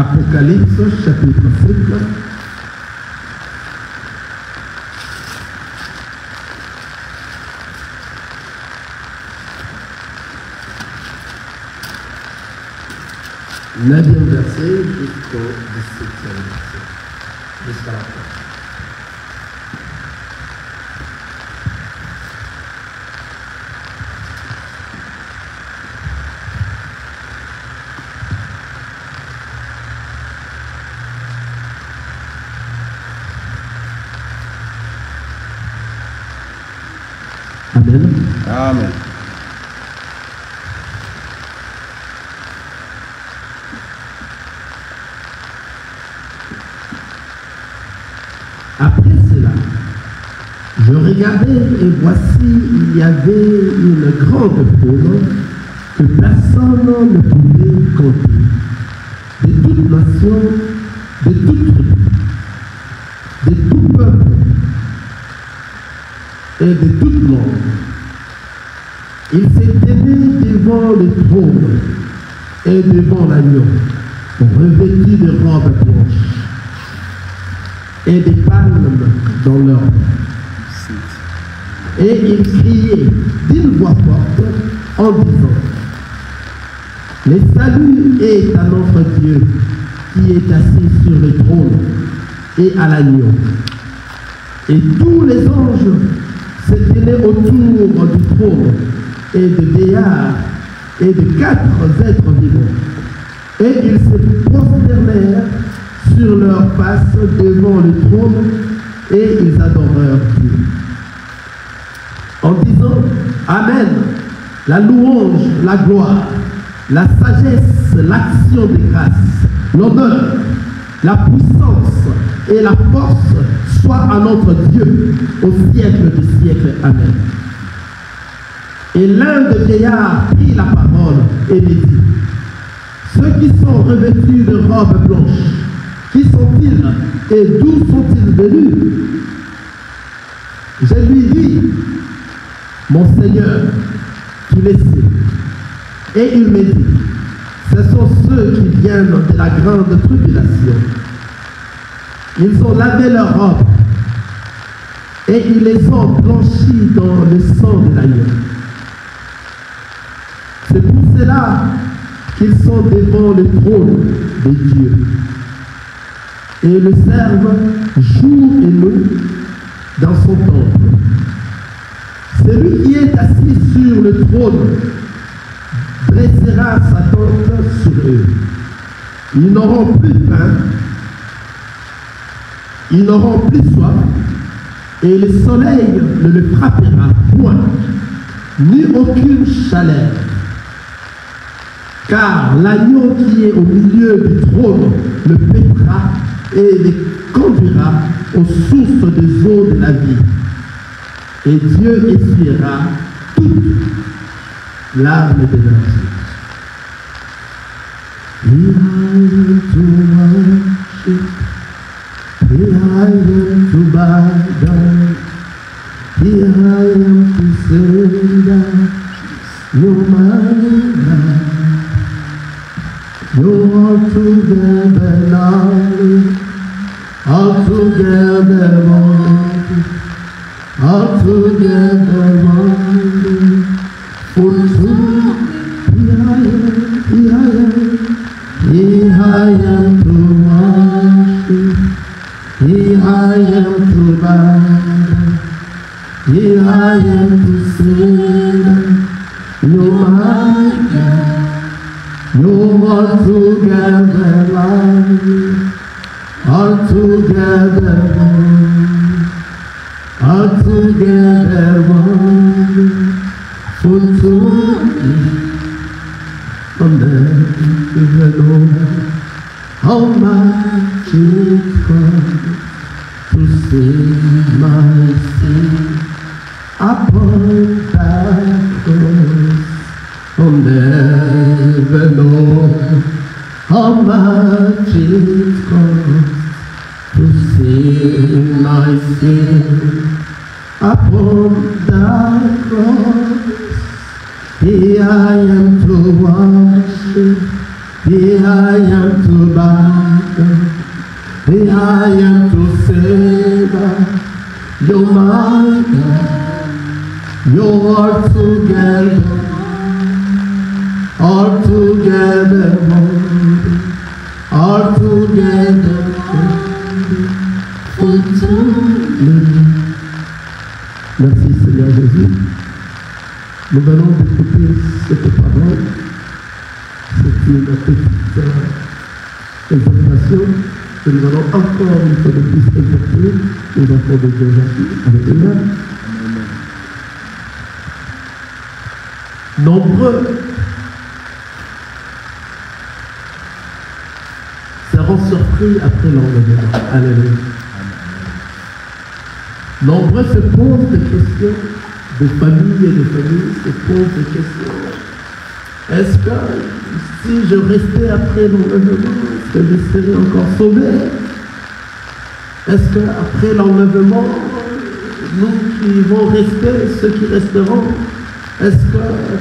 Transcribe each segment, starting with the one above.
Apocalypse chapitre 7. Neuvième verset jusqu'au 17e verset, jusqu'à la fin. Amen. Amen. Après cela, je regardais et voici, il y avait une grande foule que personne ne pouvait compter, de toute nation, de toute tribu, de tout peuple et de toute langue. Ils s'étaient devant le trône et devant l'agneau, revêtus de robes blanches et des palmes dans leurs mains. Et ils criaient d'une voix forte en disant: le salut est à notre Dieu qui est assis sur le trône et à l'agneau. Et tous les anges se tenaient autour du trône et de vieillards et de 4 êtres vivants. Et ils se prosternèrent sur leur face devant le trône et ils adorèrent Dieu en disant: Amen, la louange, la gloire, la sagesse, l'action de grâce, l'honneur, la puissance et la force soient à notre Dieu au siècle des siècles. Amen. Et l'un des vieillards prit la parole et me dit: ceux qui sont revêtus de robes blanches, qui sont-ils et d'où sont-ils venus? Je lui dis: mon Seigneur, tu le sais. Et il me dit: ce sont ceux qui viennent de la grande tribulation. Ils ont lavé leurs robes et ils les ont blanchis dans le sang de l'agneau. C'est pour cela qu'ils sont devant le trône de Dieu et le servent jour et nuit dans son temple. Celui qui est assis sur le trône dressera sa tente sur eux. Ils n'auront plus faim, ils n'auront plus soif, et le soleil ne les frappera point, ni aucune chaleur. Car l'agneau qui est au milieu du trône le paîtra et les conduira aux sources des eaux de la vie. Et Dieu essuiera toutes larmes de leurs yeux. Here I am to worship, here I am to bow down, here I am to surrender, you're my God. You're altogether lovely, altogether wonderful, altogether wonderful. Here I am to worship, here I am to bow down, here I am to sing, you're my God. You're altogether lovely, altogether wonderful, altogether wonderful to me. From the Lord, how much it costs to save my sin upon that cross. I'll never know how much it costs to save my sin upon that cross. Here I am to worship, I am to battle, I am to save. You're my God, you're together, all together, all together, for me. Merci Seigneur Jésus. Nous allons écouter cette parole. C'est une petite exhortation que nous allons encore une fois de plus exhorter les enfants de Dieu aujourd'hui. Alléluia. Nombreux seront surpris après l'enlèvement. Alléluia. Nombreux se posent des questions, des familles et des familles se posent des questions. Est-ce que si je restais après l'enlèvement, est-ce que je serais encore sauvé? Est-ce qu'après l'enlèvement, nous qui vont rester, ceux qui resteront,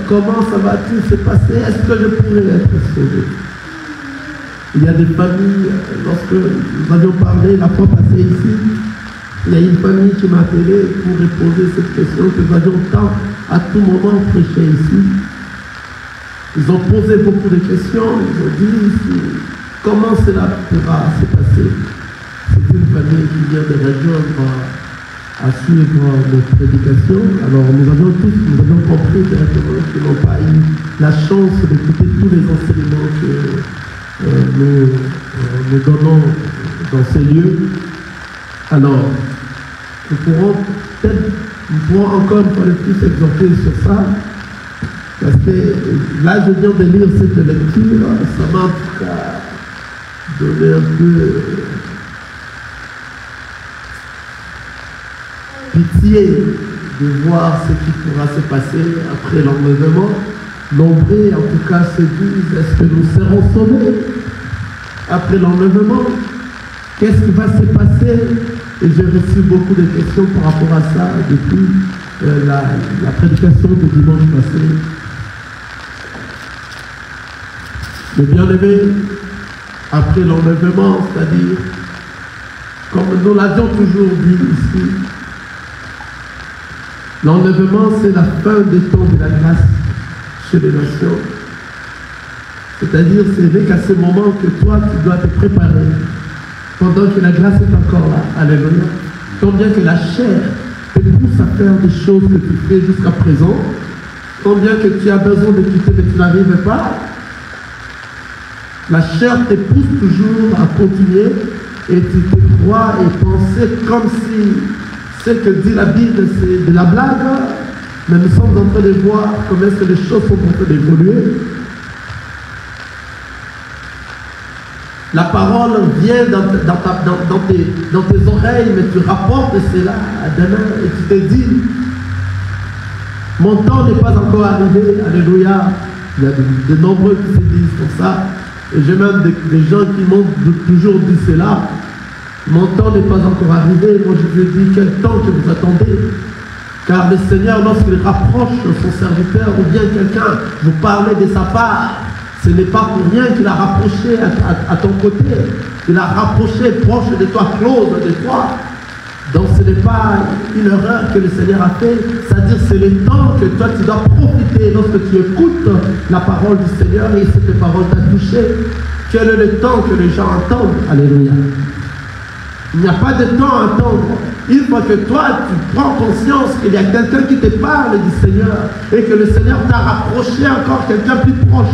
comment ça va-t-il se passer? Est-ce que je pourrais être sauvé? Il y a des familles, lorsque nous avions parlé la fois passée ici, il y a une famille qui m'a appelé pour poser cette question que nous avions tant à tout moment prêché ici. Ils ont posé beaucoup de questions, ils ont dit comment cela pourra se passer. C'est une famille qui vient de rejoindre à suivre notre prédication. Alors nous avions compris directement qu'ils n'ont pas eu la chance d'écouter tous les enseignements que nous donnons dans ces lieux. Alors, nous pourrons encore une fois de plus exhorter sur ça, parce que là, je viens de lire cette lecture, ça m'a donné un peu pitié de voir ce qui pourra se passer après l'enlèvement. Nombreux, en tout cas, se disent, est-ce que nous serons sauvés après l'enlèvement? Qu'est-ce qui va se passer? Et j'ai reçu beaucoup de questions par rapport à ça depuis la prédication de dimanche passé. Mais bien aimé, après l'enlèvement, c'est-à-dire, comme nous l'avions toujours dit ici, l'enlèvement c'est la fin des temps de la grâce chez les nations. C'est-à-dire, c'est qu'à ce moment que toi, tu dois te préparer pendant que la grâce est encore là. Alléluia. Tant bien que la chair te pousse à faire des choses que tu fais jusqu'à présent, tant bien que tu as besoin de quitter mais tu n'arrives pas, la chair te pousse toujours à continuer et tu te crois et penser comme si ce que dit la Bible c'est de la blague, mais nous sommes en train de voir comment est-ce que les choses sont en train d'évoluer. La parole vient dans tes oreilles, mais tu rapportes cela à demain et tu te dis, mon temps n'est pas encore arrivé, alléluia. Il y a de nombreux qui se disent comme ça, et j'ai même des gens qui m'ont toujours dit cela, mon temps n'est pas encore arrivé. Moi je lui dis, quel temps que vous attendez? Car le Seigneur, lorsqu'il rapproche son serviteur ou bien quelqu'un vous parlez de sa part, ce n'est pas pour rien qu'il a rapproché à ton côté. Il a rapproché proche de toi, close de toi. Donc ce n'est pas une erreur que le Seigneur a fait. C'est-à-dire c'est le temps que toi tu dois profiter lorsque tu écoutes la parole du Seigneur et cette parole t'a touché. Quel est le temps que les gens entendent? Alléluia. Il n'y a pas de temps à attendre. Une fois que toi tu prends conscience qu'il y a quelqu'un qui te parle du Seigneur et que le Seigneur t'a rapproché encore quelqu'un plus proche,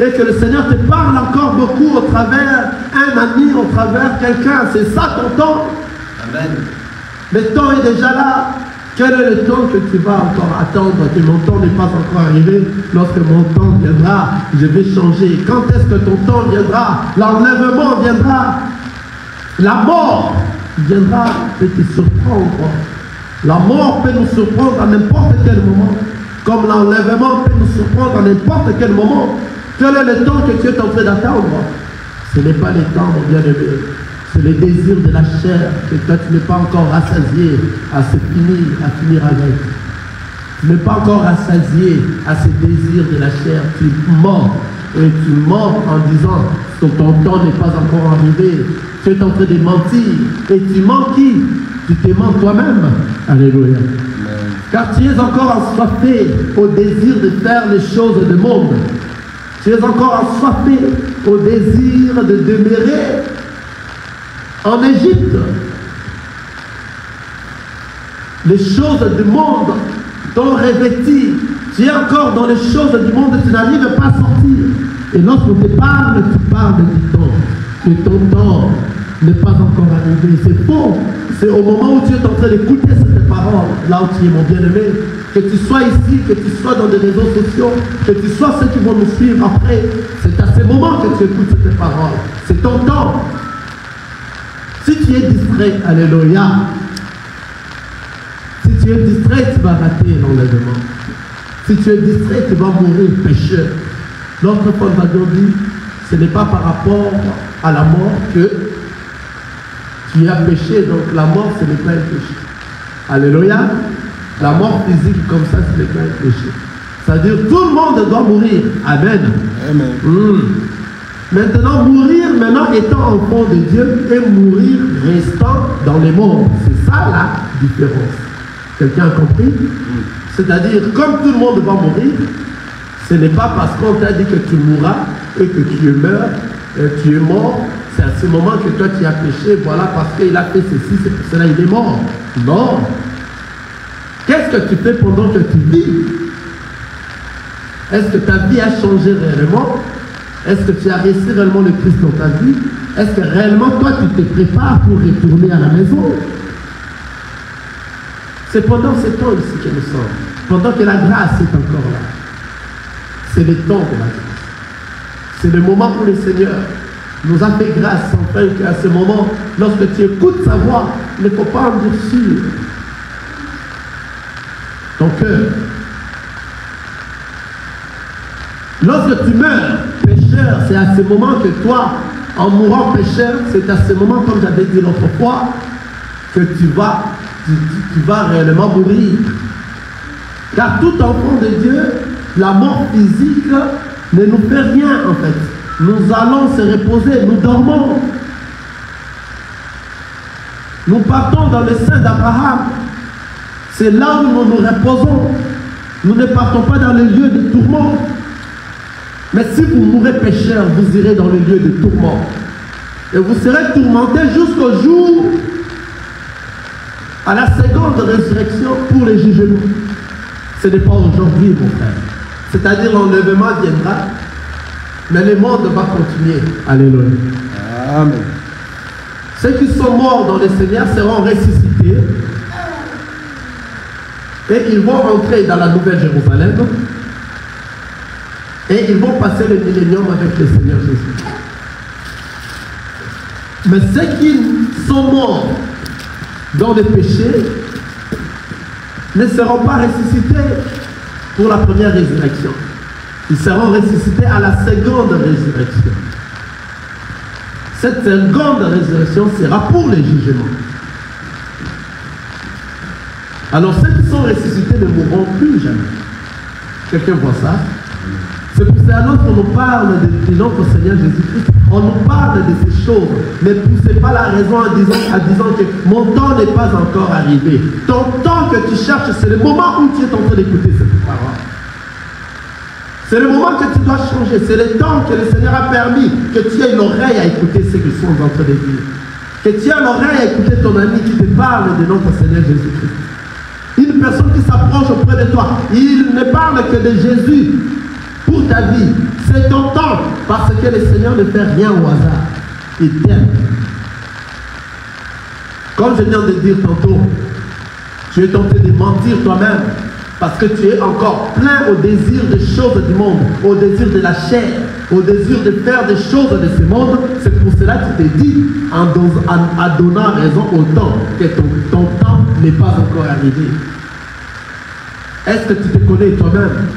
et que le Seigneur te parle encore beaucoup au travers un ami, au travers quelqu'un, c'est ça ton temps. Amen. Le temps est déjà là. Quel est le temps que tu vas encore attendre? Que mon temps n'est pas encore arrivé. Lorsque mon temps viendra, je vais changer. Quand est-ce que ton temps viendra? L'enlèvement viendra. La mort viendra, peut te surprendre. La mort peut nous surprendre à n'importe quel moment. Comme l'enlèvement peut nous surprendre à n'importe quel moment. Quel est le temps que tu es en train d'attendre? Ce n'est pas le temps, mon bien-aimé. C'est le désir de la chair que toi tu n'es pas encore rassasié à finir avec. Tu n'es pas encore rassasié à ce désir de la chair. Tu es mort et tu mens en disant que ton temps n'est pas encore arrivé. Tu es en train de mentir. Et tu mens qui? Tu te mens toi-même. Alléluia. Car tu es encore assoiffé au désir de faire les choses du monde. Tu es encore assoiffé au désir de demeurer en Égypte. Les choses du monde t'ont revêti. Tu es encore dans les choses du monde, tu n'arrives pas à sortir. Et lorsqu'on te parle, tu parles du temps. Que ton temps n'est pas encore arrivé. C'est faux. C'est au moment où tu es en train d'écouter cette parole, là où tu es mon bien-aimé, que tu sois ici, que tu sois dans des réseaux sociaux, que tu sois ceux qui vont nous suivre après, c'est à ce moment que tu écoutes cette parole. C'est ton temps. Si tu es distrait, alléluia, si tu es distrait, tu vas rater l'enlèvement. Si tu es distrait, tu vas mourir pécheur. Notre Fondateur dit, ce n'est pas par rapport à la mort que tu as péché, donc la mort, ce n'est pas un péché. Alléluia. La mort physique comme ça, ce n'est pas un péché. C'est-à-dire, tout le monde doit mourir. Amen. Amen. Maintenant, mourir, maintenant étant enfant de Dieu, et mourir restant dans les mondes. C'est ça la différence. Quelqu'un a compris? C'est-à-dire, comme tout le monde va mourir, ce n'est pas parce qu'on t'a dit que tu mourras et que tu es mort, c'est à ce moment que toi tu as péché, voilà, parce qu'il a fait ceci, c'est pour cela il est mort. Non. Qu'est-ce que tu fais pendant que tu vis? Est-ce que ta vie a changé réellement? Est-ce que tu as reçu réellement le Christ dans ta vie? Est-ce que réellement toi tu te prépares pour retourner à la maison? C'est pendant ce temps ici que nous sommes. Pendant que la grâce est encore là. C'est le temps de la grâce. C'est le moment où le Seigneur nous a fait grâce, afin qu'à ce moment, lorsque tu écoutes sa voix, il ne faut pas endurcir ton cœur. Lorsque tu meurs pécheur, c'est à ce moment que toi, en mourant pécheur, c'est à ce moment, comme j'avais dit l'autre fois, que tu vas réellement mourir. Car tout enfant de Dieu, la mort physique ne nous fait rien en fait. Nous allons se reposer, nous dormons. Nous partons dans le sein d'Abraham. C'est là où nous nous reposons. Nous ne partons pas dans le lieu de tourment. Mais si vous mourrez pécheur, vous irez dans le lieu de tourment. Et vous serez tourmenté jusqu'au jour, à la seconde résurrection pour les jugements. Ce n'est pas aujourd'hui, mon frère. C'est-à-dire l'enlèvement viendra, mais le monde va continuer. Alléluia. Amen. Ceux qui sont morts dans le Seigneur seront ressuscités et ils vont entrer dans la Nouvelle Jérusalem et ils vont passer le millénium avec le Seigneur Jésus. Mais ceux qui sont morts dans le péché ne seront pas ressuscités pour la première résurrection. Ils seront ressuscités à la seconde résurrection. Cette seconde résurrection sera pour les jugements. Alors ceux qui sont ressuscités ne mourront plus jamais. Quelqu'un voit ça? C'est pour ça qu'on nous parle de notre Seigneur Jésus-Christ. On nous parle de ces choses. Ne poussez pas la raison en disant que mon temps n'est pas encore arrivé. Ton temps que tu cherches, c'est le moment où tu es en train d'écouter cette parole. C'est le moment que tu dois changer. C'est le temps que le Seigneur a permis que tu aies l'oreille à écouter ce qu'ils sont en train de dire. Que tu aies l'oreille à écouter ton ami qui te parle de notre Seigneur Jésus-Christ. Une personne qui s'approche auprès de toi, il ne parle que de Jésus pour ta vie. C'est ton temps, parce que le Seigneur ne fait rien au hasard. Il t'aime. Comme je viens de dire tantôt, tu es tenté de mentir toi-même, parce que tu es encore plein au désir des choses du monde, au désir de la chair, au désir de faire des choses de ce monde. C'est pour cela que tu t'es dit, en donnant raison au temps, que ton temps n'est pas encore arrivé. Est-ce que tu te connais toi-même?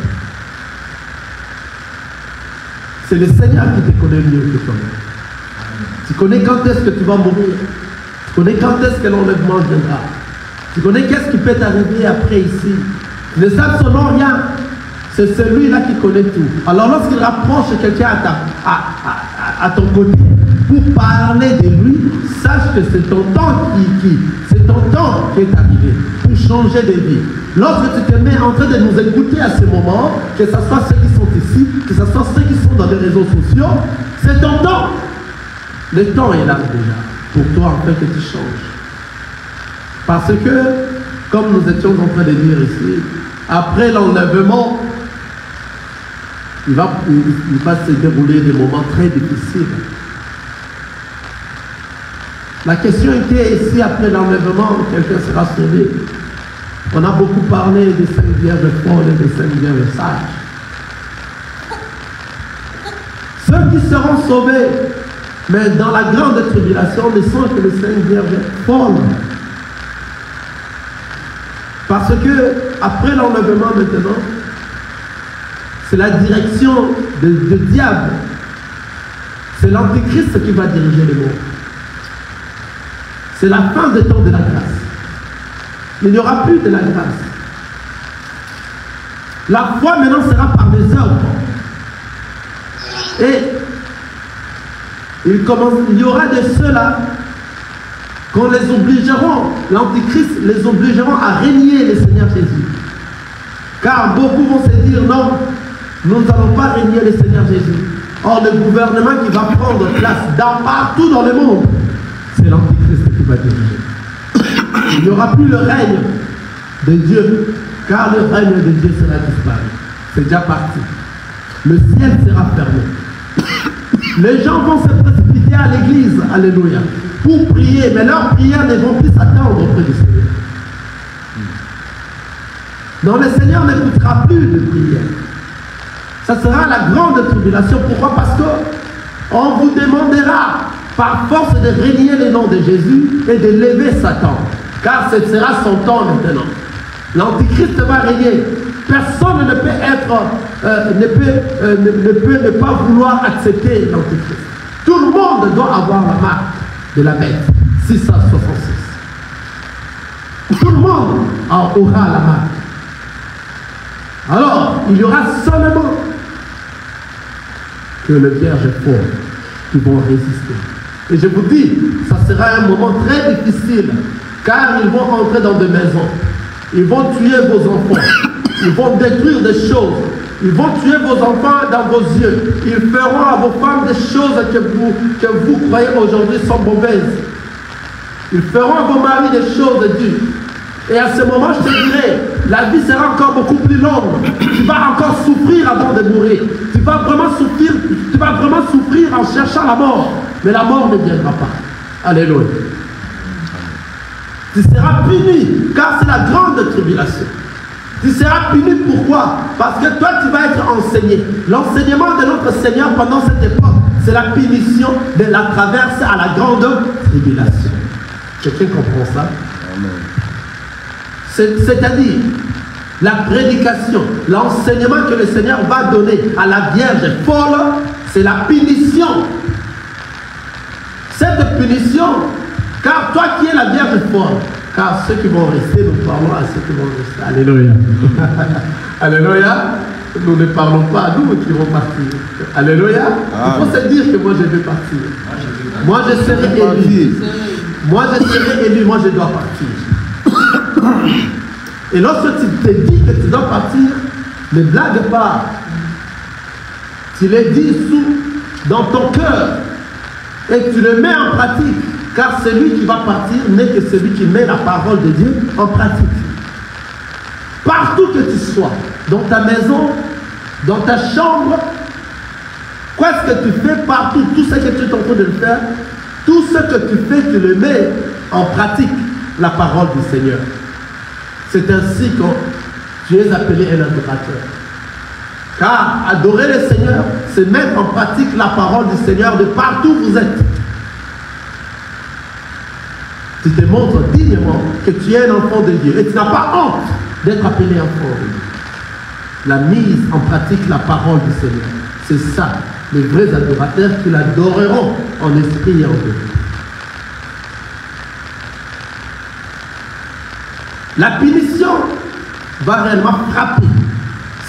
C'est le Seigneur qui te connaît mieux que toi-même. Tu connais quand est-ce que tu vas mourir. Tu connais quand est-ce que l'enlèvement viendra. Tu connais qu'est-ce qui peut t'arriver après ici. Ils ne savent son nom rien. c'est celui-là qui connaît tout. Alors lorsqu'il rapproche quelqu'un à ton côté pour parler de lui, sache que c'est ton temps c'est ton temps qui est arrivé pour changer de vie. Lorsque tu te mets en train de nous écouter à ce moment, que ce soit ceux qui sont ici, que ce soit ceux qui sont dans les réseaux sociaux, c'est ton temps. Le temps est là déjà pour toi en fait que tu changes. Parce que, comme nous étions en train de dire ici, après l'enlèvement, il va se dérouler des moments très difficiles. La question était ici, après l'enlèvement, quelqu'un sera sauvé. On a beaucoup parlé des 5 vierges folles et des 5 vierges sages. Ceux qui seront sauvés, mais dans la grande tribulation, ne sont que les 5 vierges folles. Parce que, après l'enlèvement maintenant, c'est la direction du diable. C'est l'antéchrist qui va diriger le monde. C'est la fin des temps de la grâce. Il n'y aura plus de la grâce. La foi maintenant sera par des œuvres. Et il y aura de ceux-là qu'on les obligeront, l'antichrist les obligeront à régner le Seigneur Jésus. Car beaucoup vont se dire non, nous n'allons pas régner le Seigneur Jésus. Or, le gouvernement qui va prendre place partout dans le monde, c'est l'antichrist qui va diriger. Il n'y aura plus le règne de Dieu, car le règne de Dieu sera disparu. C'est déjà parti. Le ciel sera fermé. Les gens vont se précipiter à l'église, alléluia, pour prier, mais leurs prières ne vont plus s'attendre auprès du Seigneur. Donc le Seigneur n'écoutera plus de prières. Ça sera la grande tribulation. Pourquoi? Parce qu'on vous demandera par force de régner le nom de Jésus et de lever Satan. Car ce sera son temps maintenant. L'Antichrist va régner. Personne ne peut être, ne peut ne pas vouloir accepter l'Antichrist. Tout le monde doit avoir la marque de la bête. 666. Tout le monde aura la marque. Alors, il y aura seulement que les vierges folles qui vont résister. Et je vous dis, ça sera un moment très difficile, car ils vont entrer dans des maisons, ils vont tuer vos enfants, ils vont détruire des choses, ils vont tuer vos enfants dans vos yeux, ils feront à vos femmes des choses que vous croyez aujourd'hui sont mauvaises. Ils feront à vos maris des choses dures. Et à ce moment, je te dirai, la vie sera encore beaucoup plus longue. Tu vas encore souffrir avant de mourir. Tu vas vraiment souffrir en cherchant la mort. Mais la mort ne viendra pas. Alléluia. Tu seras puni, car c'est la grande tribulation. Tu seras puni pourquoi? Parce que toi, tu vas être enseigné. L'enseignement de notre Seigneur pendant cette époque, c'est la punition de la traverse à la grande tribulation. Quelqu'un comprend ça? Amen. C'est-à-dire, la prédication, l'enseignement que le Seigneur va donner à la Vierge folle, c'est la punition. Cette punition, car toi qui es la Vierge folle, car ceux qui vont rester, nous parlons à ceux qui vont rester. Alléluia. Alléluia. Nous ne parlons pas à nous qui vont partir. Alléluia. Il faut se dire que moi je vais partir. Moi je serai élu. Moi je serai élu, moi je dois partir. Et lorsque tu te dis que tu dois partir, ne blague pas. Tu le dis dans ton cœur et tu le mets en pratique. Car celui qui va partir n'est que celui qui met la parole de Dieu en pratique. Partout que tu sois, dans ta maison, dans ta chambre, quoi est-ce que tu fais partout, tout ce que tu es en train de le faire, tout ce que tu fais, tu le mets en pratique, la parole du Seigneur. C'est ainsi que tu es appelé un adorateur. Car adorer le Seigneur, c'est mettre en pratique la parole du Seigneur de partout où vous êtes. Tu te montres dignement que tu es un enfant de Dieu et tu n'as pas honte d'être appelé enfant de Dieu. La mise en pratique la parole du Seigneur, c'est ça, les vrais adorateurs qui l'adoreront en esprit et en vérité. La punition va réellement frapper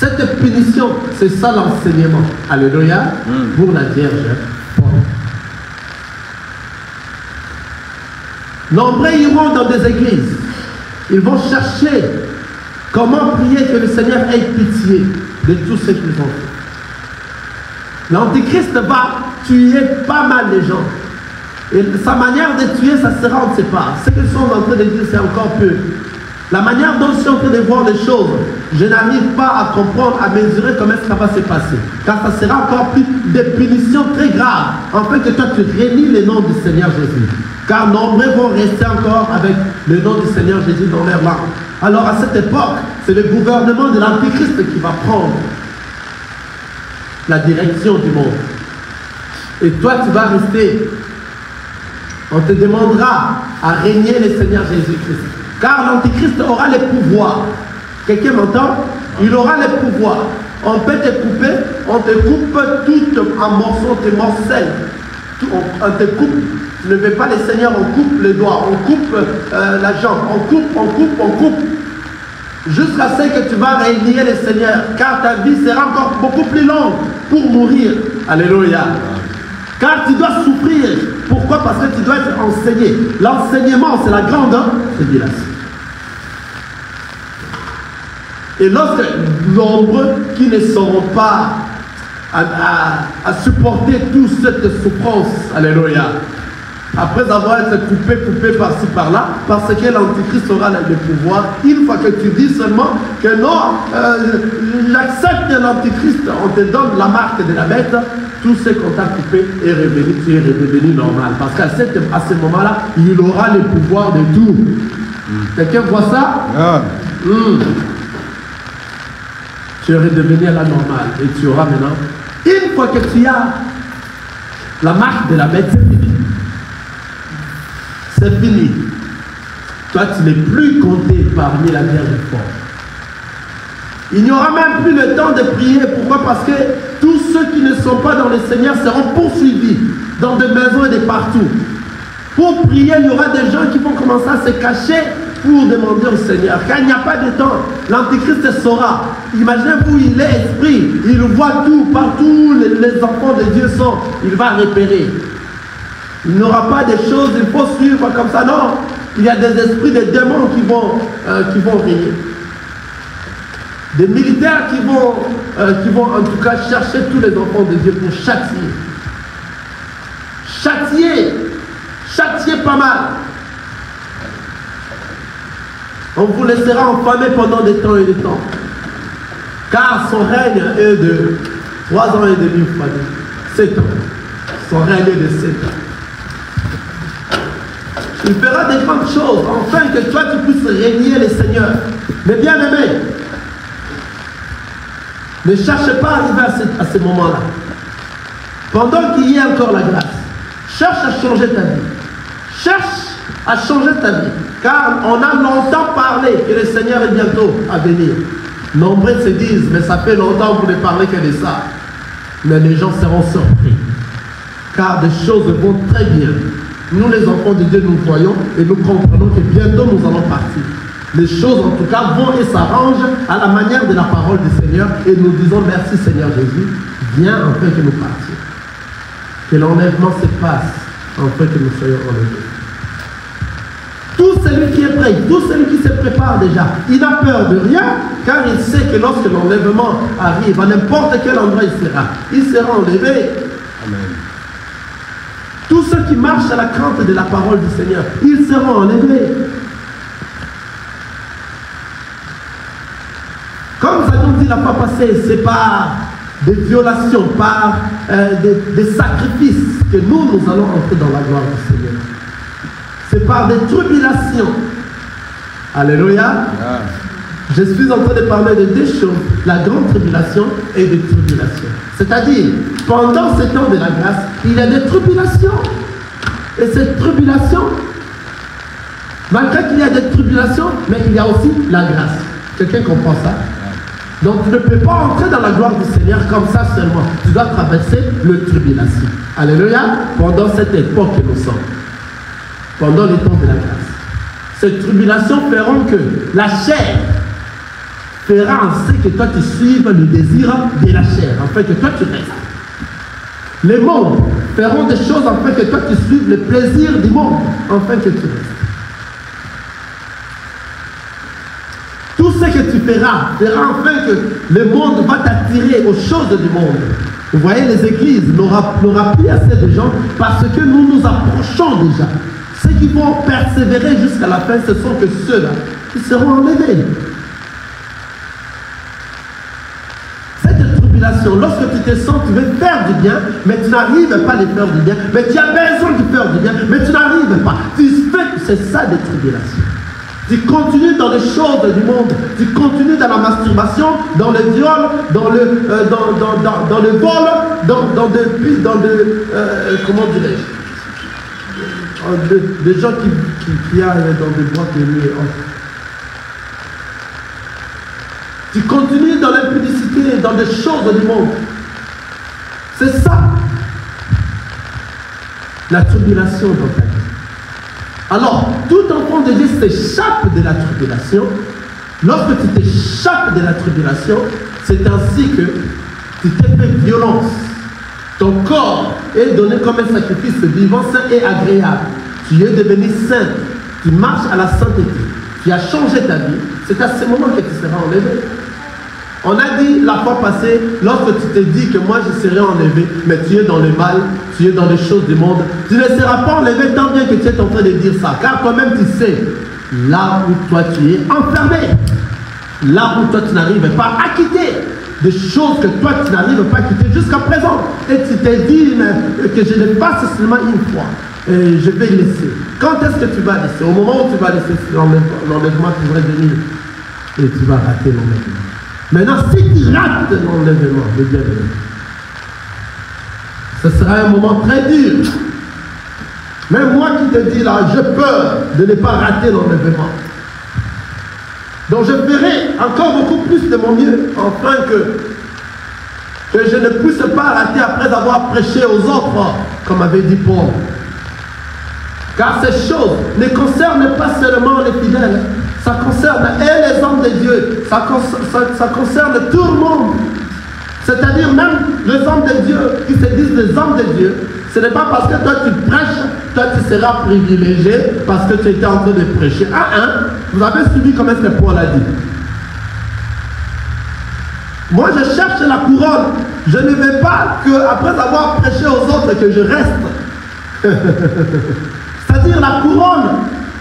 Cette punition, c'est ça l'enseignement. Alléluia. Pour la Vierge. Nombreux iront dans des églises. Ils vont chercher comment prier que le Seigneur ait pitié de tous ceux qu'ils ont fait. L'Antichrist va tuer pas mal de gens. Et sa manière de tuer, ça sera, on ne sait pas. Ce qu'ils sont en train de dire, c'est encore peu. La manière dont je suis en train de voir les choses, je n'arrive pas à comprendre, à mesurer comment ça va se passer. Car ça sera encore plus des punitions très graves, afin que toi tu réunis le nom du Seigneur Jésus. Car nombreux vont rester encore avec le nom du Seigneur Jésus dans leur langue. Alors à cette époque, c'est le gouvernement de l'Antichrist qui va prendre la direction du monde. Et toi tu vas rester. On te demandera à régner le Seigneur Jésus-Christ. Car l'Antichrist aura les pouvoirs. Quelqu'un m'entend? Il aura les pouvoirs. On peut te couper, on te coupe tout en morceaux, on te morcelle. On te coupe. Tu ne veux pas le Seigneur, on coupe les doigts, on coupe la jambe, on coupe. Jusqu'à ce que tu vas régner le Seigneur. Car ta vie sera encore beaucoup plus longue pour mourir. Alléluia. Car tu dois souffrir. Pourquoi? Parce que tu dois être enseigné. L'enseignement, c'est la grande tribulation. Et lorsque nombreux qui ne seront pas à supporter toute cette souffrance, alléluia, après avoir été coupé par-ci par-là, parce que l'Antichrist aura le pouvoir, une fois que tu dis seulement que non, j'accepte l'Antichrist, on te donne la marque de la bête, tout ce qu'on t'a coupé est revenu, tu es redevenu normal. Parce qu'à ce moment-là, il aura le pouvoir de tout. Quelqu'un voit ça? Tu es redevenu à la normale et tu auras maintenant, une fois que tu as la marque de la bête, c'est fini. C'est fini. Toi, tu n'es plus compté parmi la Vierge forte. Il n'y aura même plus le temps de prier. Pourquoi? Parce que tous ceux qui ne sont pas dans le Seigneur seront poursuivis dans des maisons et de partout. Pour prier, il y aura des gens qui vont commencer à se cacher pour demander au Seigneur. Car il n'y a pas de temps. L'Antichrist saura. Imaginez-vous, il est esprit. Il voit tout. Partout les enfants de Dieu sont. Il va repérer. Il n'aura pas de choses, il faut suivre comme ça. Non. Il y a des esprits, des démons qui vont régner. Des militaires qui vont en tout cas chercher tous les enfants de Dieu pour châtier. Châtier pas mal. On vous laissera enfermer pendant des temps et des temps. Car son règne est de 3 ans et demi, 7 ans. Son règne est de 7 ans. Il fera des grandes choses, afin que toi tu puisses régner le Seigneur. Mais bien aimé, ne cherche pas à arriver à ce moment-là. Pendant qu'il y ait encore la grâce, cherche à changer ta vie. Cherche à changer ta vie. Car on a longtemps parlé que le Seigneur est bientôt à venir. Nombreux se disent, mais ça fait longtemps que vous ne parlez que de ça. Mais les gens seront surpris. Car des choses vont très bien. Nous les enfants de Dieu, nous voyons et nous comprenons que bientôt nous allons partir. Les choses en tout cas vont et s'arrangent à la manière de la parole du Seigneur et nous disons merci Seigneur Jésus, viens afin que nous partions. Que l'enlèvement se passe afin que nous soyons enlevés. Tout celui qui est prêt, tout celui qui se prépare déjà, il n'a peur de rien car il sait que lorsque l'enlèvement arrive, à n'importe quel endroit il sera enlevé. Amen. Tous ceux qui marchent à la crainte de la parole du Seigneur, ils seront enlevés. Comme nous avons dit la fois passée, c'est par des violations, par des sacrifices que nous allons entrer dans la gloire du Seigneur. C'est par des tribulations. Alléluia. Je suis en train de parler de deux choses, la grande tribulation et des tribulations. C'est-à-dire, pendant ce temps de la grâce, il y a des tribulations. Et ces tribulations, malgré qu'il y a des tribulations, mais il y a aussi la grâce. Quelqu'un comprend ça? Donc tu ne peux pas entrer dans la gloire du Seigneur comme ça seulement. Tu dois traverser le tribulation. Alléluia. Pendant cette époque que nous sommes. Pendant les temps de la grâce. Ces tribulations feront que la chair fera en sorte que toi tu suives le désir de la chair, afin que toi tu restes. Les mondes feront des choses afin que toi tu suives le plaisir du monde, afin que tu restes. Tout ce que tu feras afin que le monde va t'attirer aux choses du monde. Vous voyez, les églises n'aura plus assez de gens parce que nous nous approchons déjà. Ceux qui vont persévérer jusqu'à la fin, ce sont que ceux-là qui seront enlevés. Cette tribulation, lorsque tu te sens, tu veux faire du bien, mais tu n'arrives pas à les faire du bien, mais tu as besoin de faire du bien, mais tu n'arrives pas. C'est ça des tribulations. Tu continues dans les choses du monde, tu continues dans la masturbation, dans le viol, dans le vol, comment dirais-je, des gens qui aillent dans des boîtes de nuit et autres. Tu continues dans l'impudicité, dans des choses du monde. C'est ça, la tribulation dans ta vie. Alors, tout enfant de Dieu s'échappe de la tribulation. Lorsque tu t'échappes de la tribulation, c'est ainsi que tu t'es fait violence. Ton corps est donné comme un sacrifice vivant, sain et agréable. Tu es devenu saint. Tu marches à la sainteté. Tu as changé ta vie. C'est à ce moment que tu seras enlevé. On a dit la fois passée, lorsque tu te dis que moi je serai enlevé, mais tu es dans le mal, tu es dans les choses du monde, tu ne seras pas enlevé tant bien que tu es en train de dire ça. Car toi-même tu sais, là où toi tu es enfermé, là où toi tu n'arrives pas à quitter, des choses que toi tu n'arrives pas à quitter jusqu'à présent. Et tu te dis que je le fasse seulement une fois. Et je vais laisser. Quand est-ce que tu vas laisser? Au moment où tu vas laisser l'enlèvement, tu vas venir et tu vas rater l'enlèvement. Maintenant, si tu rates l'enlèvement, le bienvenu, ce sera un moment très dur. Même moi qui te dis là, j'ai peur de ne pas rater l'enlèvement. Donc je ferai encore beaucoup plus de mon mieux, afin que je ne puisse pas rater après avoir prêché aux autres, comme avait dit Paul. Car ces choses ne concernent pas seulement les fidèles, ça concerne les hommes de Dieu, ça concerne tout le monde. C'est-à-dire même les hommes de Dieu qui se disent des hommes de Dieu. Ce n'est pas parce que toi tu prêches, toi tu seras privilégié parce que tu étais en train de prêcher. Vous avez suivi comment est-ce que Paul a dit. Moi je cherche la couronne. Je ne veux pas qu'après avoir prêché aux autres que je reste. C'est-à-dire la couronne,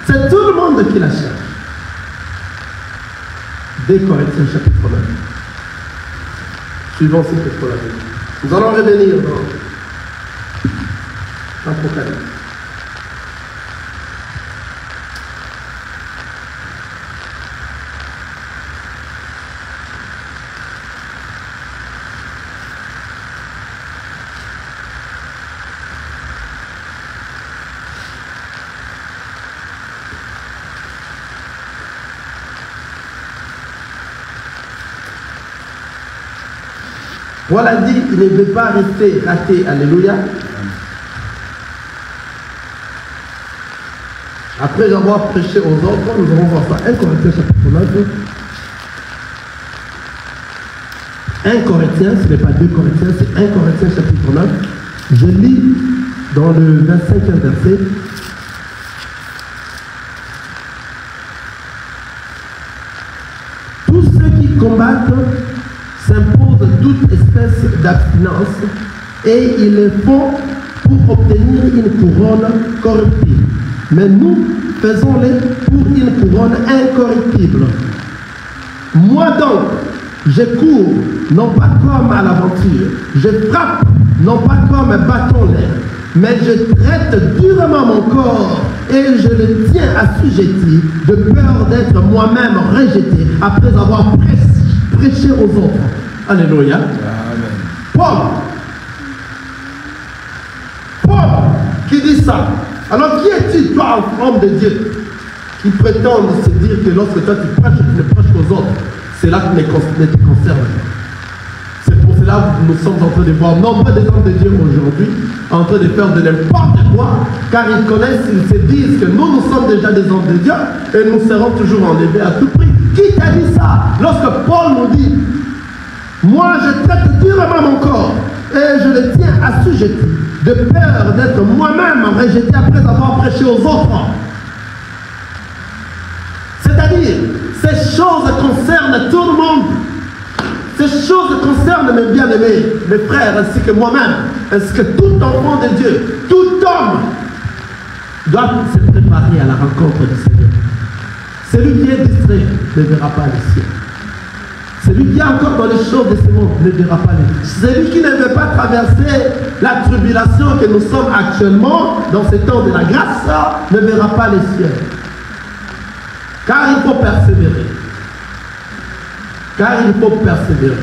c'est tout le monde qui la cherche. 2 Corinthiens chapitre 9. Suivons ce que Paul a dit. Nous allons revenir dans l'Apocalypse. Paul a dit qu'il ne veut pas rester raté. Alléluia. Après avoir prêché aux autres, nous allons voir ça. 1 Corinthiens chapitre 9. 1 Corinthiens, ce n'est pas 2 Corinthiens, c'est 1 Corinthiens chapitre 9. Je lis dans le 25e verset. Tous ceux qui combattent s'imposent toute espèce d'abstinence et ils le font pour obtenir une couronne corruptible. Mais nous faisons-les pour une couronne incorruptible. Moi donc, je cours non pas comme à l'aventure, je frappe non pas comme un bâton l'air, mais je traite durement mon corps et je le tiens assujetti de peur d'être moi-même rejeté après avoir prêché aux autres. Alléluia. Paul qui dit ça. Alors qui es-tu, toi, homme de Dieu, qui prétend se dire que lorsque toi tu prêches, tu ne prêches qu'aux autres? C'est là que ne te concerne. C'est pour cela que nous sommes en train de voir nombre des hommes de Dieu aujourd'hui en train de faire de n'importe quoi, car ils connaissent, ils se disent que nous sommes déjà des hommes de Dieu et nous serons toujours enlevés à tout prix. Qui t'a dit ça? Lorsque Paul nous dit, moi je traite durement mon corps et je le tiens assujetti, de peur d'être moi-même rejeté après avoir prêché aux autres. C'est-à-dire, ces choses concernent tout le monde. Ces choses concernent mes bien-aimés, mes frères, ainsi que moi-même, ainsi que tout enfant de Dieu, tout homme doit se préparer à la rencontre du Seigneur. Celui qui est distrait ne verra pas le ciel. Celui qui est encore dans les choses de ce monde ne verra pas les cieux. Celui qui ne veut pas traverser la tribulation que nous sommes actuellement dans ce temps de la grâce ne verra pas les cieux. Car il faut persévérer. Car il faut persévérer.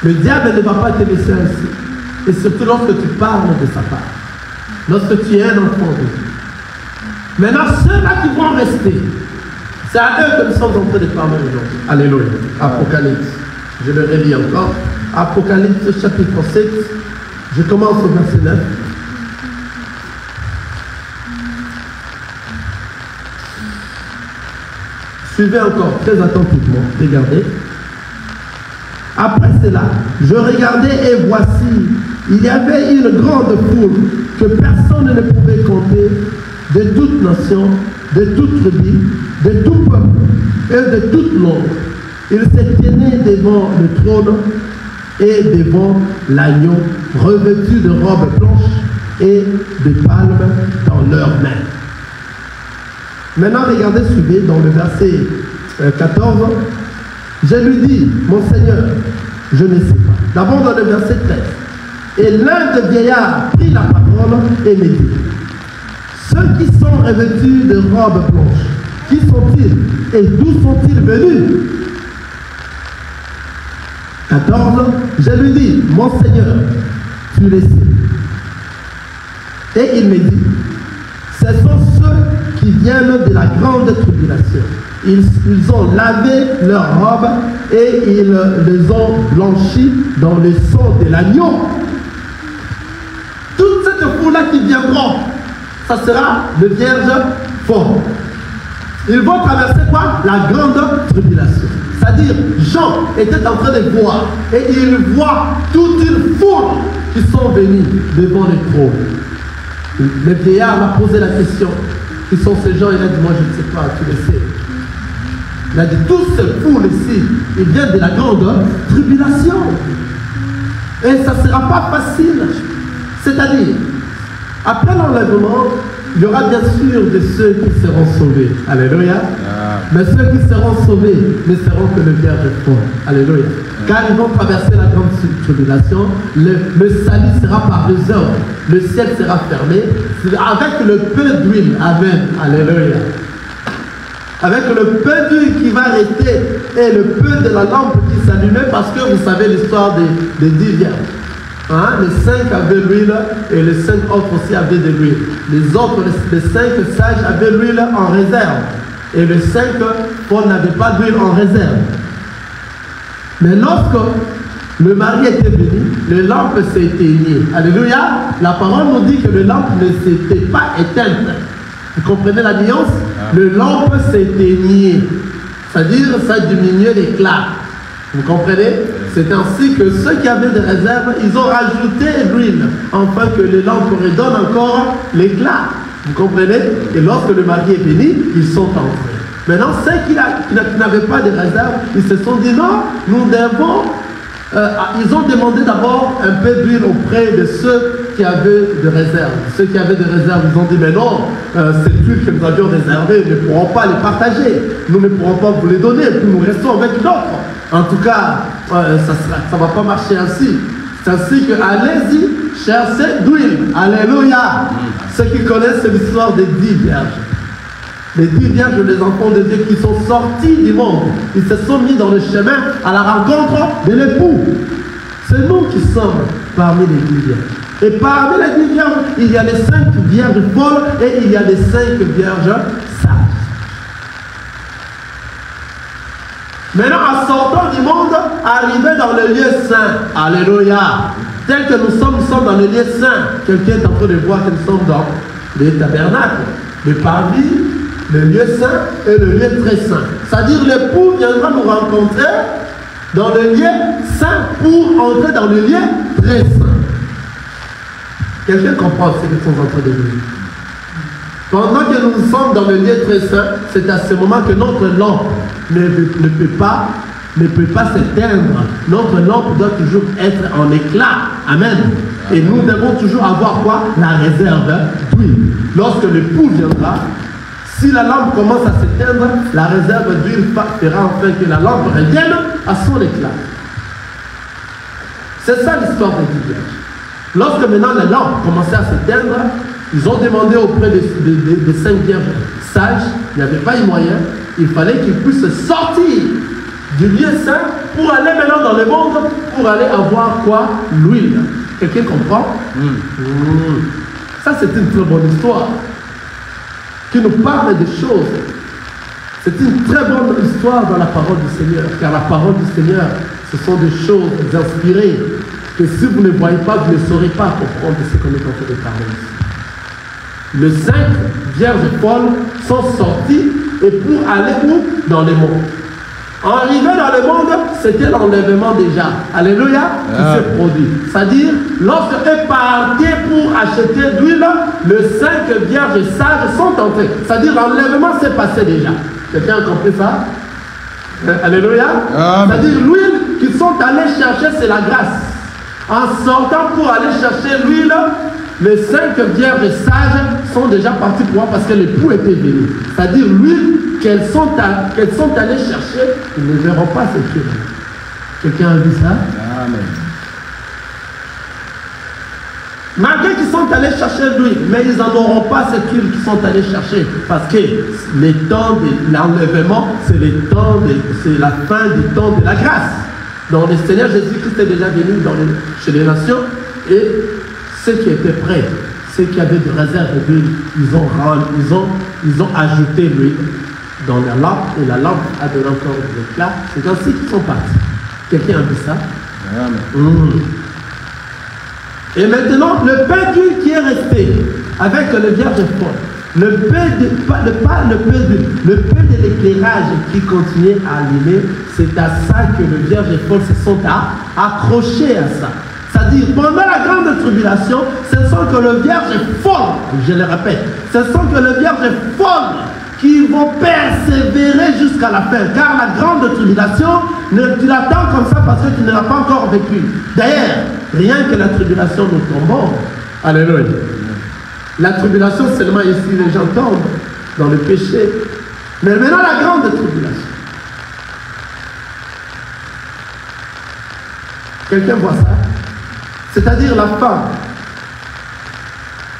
Le diable ne va pas te laisser ainsi. Et surtout lorsque tu parles de sa part. Lorsque tu es un enfant de Dieu. Maintenant, ceux-là qui vont rester, c'est à eux que nous sommes en train de parler aujourd'hui. Alléluia. Apocalypse. Je le relis encore. Apocalypse chapitre 7. Je commence au verset 9. Suivez encore très attentivement. Regardez. Après cela, je regardais et voici, il y avait une grande foule que personne ne pouvait compter, de toute nation, de toute tribu, de tout peuple et de toute langue. Ils se tenaient devant le trône et devant l'agneau, revêtus de robes blanches et de palmes dans leurs mains. Maintenant, regardez, suivez dans le verset 14. Je lui dis, mon Seigneur, je ne sais pas. D'abord dans le verset 13. Et l'un des vieillards prit la parole et me dit, ceux qui sont revêtus de robes blanches, qui sont-ils et d'où sont-ils venus? 14. Je lui dis, mon Seigneur, tu le sais. Et il me dit, ce sont ceux qui viennent de la grande tribulation. Ils ont lavé leurs robes et ils les ont blanchis dans le sang de l'agneau. Toute cette foule-là qui viendront, ça sera le vierge fort. Ils vont traverser quoi? La grande tribulation. C'est-à-dire, Jean était en train de voir et il voit toute une foule qui sont venus devant le trône. Le vieillard m'a posé la question. Qui sont ces gens? Il a dit, moi je ne sais pas, tu le sais. Il a dit, tous ces foules ici, ils viennent de la grande tribulation. Et ça ne sera pas facile. C'est-à-dire, après l'enlèvement, il y aura bien sûr de ceux qui seront sauvés. Alléluia. Mais ceux qui seront sauvés ne seront que le vierge fort. Alléluia. Car ils vont traverser la grande tribulation, le salut sera par les hommes, le ciel sera fermé, avec le peu d'huile. Amen. Alléluia. Avec le peu d'huile qui va rester et le peu de la lampe qui s'allumait, parce que vous savez l'histoire des 10 vierges. Hein? Les 5 avaient l'huile et les 5 autres aussi avaient de l'huile. Les autres, les 5 sages avaient l'huile en réserve. Et les 5 Paul n'avait pas d'huile en réserve. Mais lorsque le mari était venu, les lampes s'éteignaient. Alléluia. La parole nous dit que les lampes ne s'étaient pas éteintes. Vous comprenez la nuance? Les lampes s'éteignaient. C'est-à-dire, ça diminuait l'éclat. Vous comprenez? C'est ainsi que ceux qui avaient des réserves, ils ont rajouté l'huile, afin que les lampes redonnent encore l'éclat. Vous comprenez? Et lorsque le mari est venu, ils sont entrés. Maintenant, ceux qui n'avaient pas de réserve, ils se sont dit non, nous devons. Ils ont demandé d'abord un peu d'huile auprès de ceux qui avaient de réserve. Ceux qui avaient de réserve, ils ont dit mais non, cette huile que nous avions réservée, nous ne pourrons pas les partager. Nous ne pourrons pas vous les donner, nous restons avec d'autres. En tout cas, ça ne va pas marcher ainsi. C'est ainsi que allez-y, cherchez d'huile. Alléluia. Ceux qui connaissent l'histoire des 10 vierges. Les 10 vierges, les enfants de Dieu qui sont sortis du monde. Ils se sont mis dans le chemin à la rencontre de l'époux. C'est nous qui sommes parmi les 10 vierges. Et parmi les 10 vierges, il y a les 5 vierges folles et il y a les 5 vierges sages. Maintenant, en sortant du monde, arriver dans le lieu saint. Alléluia. Tel que nous sommes dans le lieu saint. Quelqu'un est en train de voir que nous sommes dans les tabernacles. Mais parmi le lieu saint et le lieu très saint. C'est-à-dire l'époux viendra nous rencontrer dans le lieu saint pour entrer dans le lieu très saint. Quelqu'un comprend ce que sont en train de dire? Pendant que nous sommes dans le lieu très saint, c'est à ce moment que notre lampe ne peut pas s'éteindre. Notre lampe doit toujours être en éclat. Amen. Et nous devons toujours avoir quoi? La réserve d'huile. Lorsque l'époux viendra, si la lampe commence à s'éteindre, la réserve d'huile fera enfin que la lampe revienne à son éclat. C'est ça l'histoire des dix vierges. Lorsque maintenant la lampe commençait à s'éteindre, ils ont demandé auprès des 5 vierges sages, il n'y avait pas eu moyen, il fallait qu'ils puissent sortir du lieu saint pour aller maintenant dans le monde, pour aller avoir quoi? L'huile. Quelqu'un comprend? Ça, c'est une très bonne histoire qui nous parle des choses. C'est une très bonne histoire dans la parole du Seigneur, car la parole du Seigneur, ce sont des choses inspirées que si vous ne voyez pas, vous ne saurez pas comprendre ce qu'on est en train de parler ici. Les 5 vierges folles sont sorties et pour aller où? Dans le monde. Arrivé dans le monde, c'était l'enlèvement déjà. Alléluia, qui s'est produit. C'est-à-dire, lorsque eux partaient pour acheter de l'huile, les 5 vierges sages sont entrées. C'est-à-dire, l'enlèvement s'est passé déjà. Quelqu'un a compris ça? Alléluia. C'est-à-dire, l'huile qu'ils sont allés chercher, c'est la grâce. En sortant pour aller chercher l'huile, les 5 vierges sages sont déjà partis pour voir parce que l'époux était venu. C'est-à-dire l'huile qu'elles sont allées chercher, ils ne verront pas cette huile. Quelqu'un a vu ça? Amen. Malgré qu'ils sont allés chercher l'huile, mais ils n'en auront pas cette huile qu'ils sont allés chercher. Parce que les temps de l'enlèvement, c'est la fin du temps de la grâce. Donc le Seigneur Jésus-Christ est déjà venu chez les nations et ceux qui étaient prêts, ceux qui avaient de réserve d'huile, ils ont ajouté l'huile dans la lampe et la lampe a donné encore de l'éclat. C'est ainsi qu'ils sont partis. Quelqu'un a vu ça? Et maintenant, le pain d'huile qui est resté avec le vierge folles, le pain de l'éclairage qui continuait à allumer, c'est à ça que le vierge folles se sont accrochés à ça. C'est-à-dire, pendant la grande tribulation, ce sont que le vierge folles, je le répète, ce sont que le vierge folles qui vont persévérer jusqu'à la fin. Car la grande tribulation, tu l'attends comme ça parce que tu ne l'as pas encore vécu. D'ailleurs, rien que la tribulation nous tombe. Alléluia. La tribulation, seulement ici, les gens tombent dans le péché. Mais maintenant, la grande tribulation. Quelqu'un voit ça? C'est-à-dire la femme.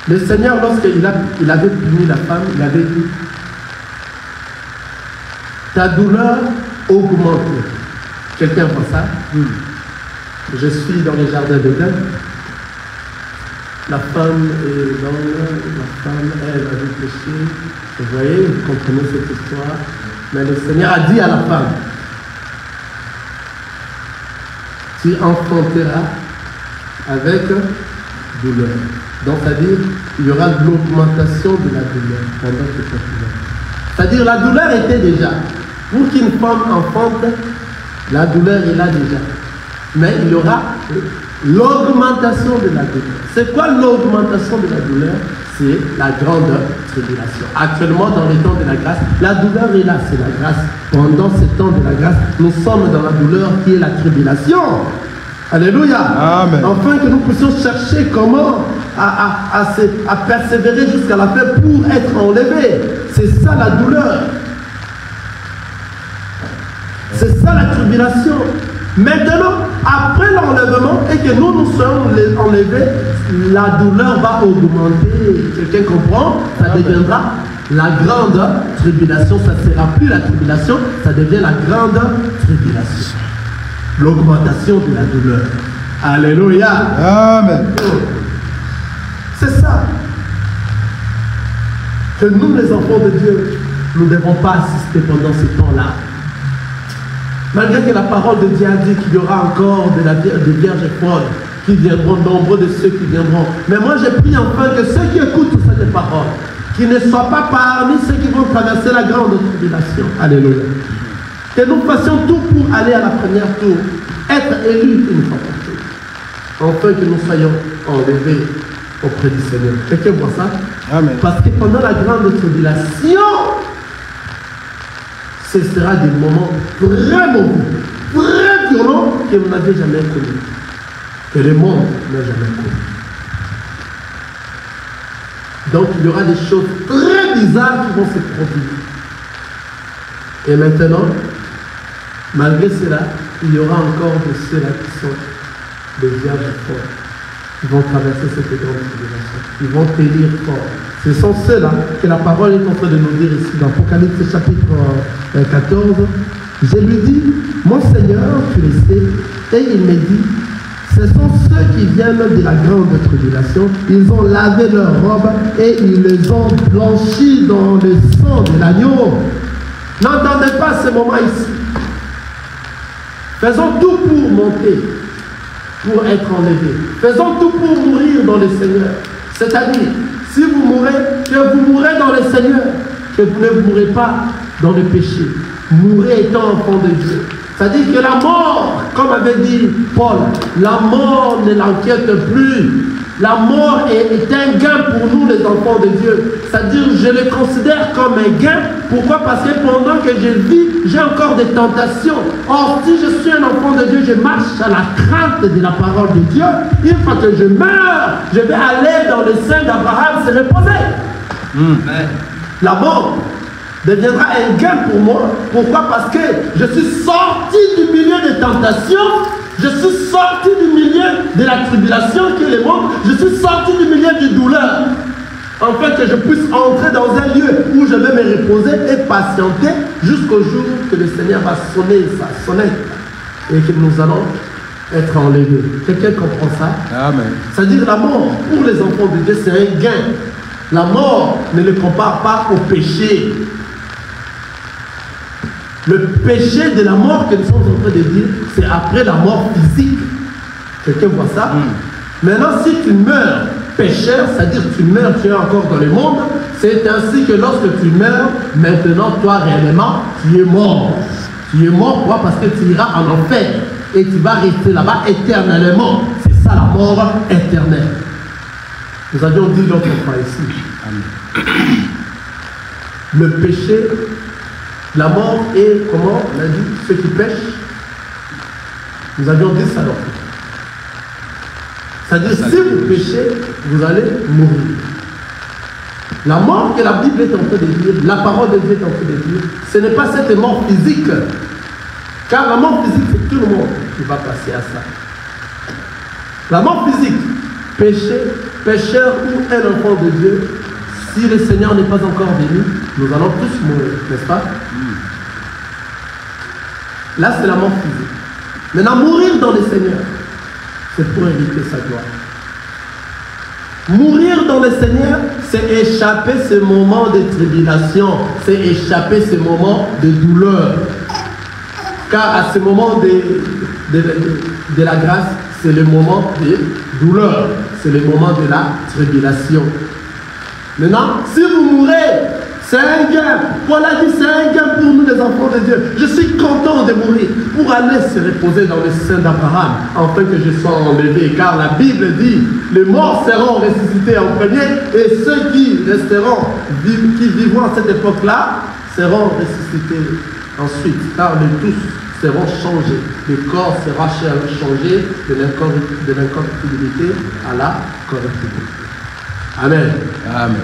Le Seigneur, lorsqu'il avait puni la femme, il avait dit, ta douleur augmente. Quelqu'un voit ça? Je suis dans les jardins d'Éden. La femme est dans la femme, elle a dû pécher. Vous voyez, vous comprenez cette histoire. Mais le Seigneur a dit à la femme, tu enfanteras avec douleur. Donc, c'est-à-dire, il y aura de l'augmentation de la douleur pendant que tu es. C'est-à-dire, la douleur était déjà. Pour qu'une femme enfante, la douleur est là déjà. Mais il y aura l'augmentation de la douleur. C'est quoi l'augmentation de la douleur? C'est la grande tribulation. Actuellement, dans les temps de la grâce, la douleur est là, c'est la grâce. Pendant ces temps de la grâce, nous sommes dans la douleur qui est la tribulation. Alléluia. Amen. Afin que nous puissions chercher comment à persévérer jusqu'à la fin pour être enlevés. C'est ça la douleur. C'est ça la tribulation. Maintenant, après l'enlèvement et que nous sommes enlevés, la douleur va augmenter. Quelqu'un comprend? Ça deviendra la grande tribulation. Ça ne sera plus la tribulation, ça devient la grande tribulation. L'augmentation de la douleur. Alléluia. Amen. C'est ça que nous, les enfants de Dieu, nous ne devons pas assister pendant ce temps-là. Malgré que la parole de Dieu a dit qu'il y aura encore des vierges folles qui viendront, nombreux de ceux qui viendront. Mais moi, j'ai pris enfin que ceux qui écoutent cette parole, qui ne soient pas parmi ceux qui vont traverser la grande tribulation. Alléluia. Que nous fassions tout pour aller à la première tour, être élus une fois pour toutes, afin que nous soyons enlevés auprès du Seigneur. Quelqu'un voit ça? Amen. Parce que pendant la grande tribulation, ce sera des moments vraiment très violents que vous n'avez jamais connus, que le monde n'a jamais connus. Donc il y aura des choses très bizarres qui vont se produire. Et maintenant, malgré cela, il y aura encore de ceux-là qui sont des vierges forts. Ils vont traverser cette grande tribulation. Ils vont tenir fort. Ce sont ceux-là que la parole est en train de nous dire ici dans Apocalypse chapitre 14. Je lui dis, mon Seigneur, tu le sais, et il me dit, ce sont ceux qui viennent de la grande tribulation. Ils ont lavé leurs robes et ils les ont blanchis dans le sang de l'agneau. N'entendez pas ce moment ici. Faisons tout pour monter, pour être enlevés. Faisons tout pour mourir dans le Seigneur. C'est-à-dire, si vous mourrez, que vous mourrez dans le Seigneur, que vous ne mourrez pas dans le péché. Mourrez étant enfant de Dieu. C'est-à-dire que la mort, comme avait dit Paul, la mort ne l'inquiète plus. La mort est un gain pour nous, les enfants de Dieu. C'est-à-dire, je le considère comme un gain. Pourquoi? Parce que pendant que je vis, j'ai encore des tentations. Or, si je suis un enfant de Dieu, je marche à la crainte de la parole de Dieu. Une fois que je meurs, je vais aller dans le sein d'Abraham se reposer. La mort deviendra un gain pour moi. Pourquoi? Parce que je suis sorti du milieu des tentations. Je suis sorti du milieu de la tribulation qui est le monde. Je suis sorti du milieu de douleur. Afin que je puisse entrer dans un lieu où je vais me reposer et patienter jusqu'au jour que le Seigneur va sonner sa sonnette et que nous allons être enlevés. Quelqu'un comprend ça? Amen. C'est-à-dire la mort pour les enfants de Dieu, c'est un gain. La mort ne le compare pas au péché. Le péché de la mort que nous sommes en train de dire, c'est après la mort physique. Quelqu'un voit ça? Maintenant, si tu meurs pécheur, c'est-à-dire que tu meurs, tu es encore dans le monde, c'est ainsi que lorsque tu meurs, maintenant, toi, réellement, tu es mort. Tu es mort, pourquoi? Parce que tu iras en enfer et tu vas rester là-bas éternellement. C'est ça la mort éternelle. Nous avions dit l'autre fois ici. Le péché, la mort est, comment on a dit, ceux qui pêchent. Nous avions dit ça l'autre fois. C'est-à-dire, si vous péchez, vous allez mourir. La mort que la Bible est en train de dire, la parole de Dieu est en train de dire, ce n'est pas cette mort physique. Car la mort physique, c'est tout le monde qui va passer à ça. La mort physique, péché, pécheur ou un enfant de Dieu, si le Seigneur n'est pas encore venu, nous allons tous mourir, n'est-ce pas? Là, c'est la mort physique. Maintenant, mourir dans le Seigneur, c'est pour éviter sa gloire. Mourir dans le Seigneur, c'est échapper ce moment de tribulation, c'est échapper ce moment de douleur. Car à ce moment de la grâce, c'est le moment de douleur, c'est le moment de la tribulation. Maintenant, si vous mourrez, c'est un gain. Paul a dit, c'est un gain pour nous les enfants de Dieu. Je suis content de mourir pour aller se reposer dans le sein d'Abraham, afin que je sois enlevé. Car la Bible dit, les morts seront ressuscités en premier, et ceux qui resteront, qui vivront à cette époque-là, seront ressuscités ensuite. Car les tous seront changés. Le corps sera changé de l'incorruptibilité à la corruptibilité. Amen. Amen.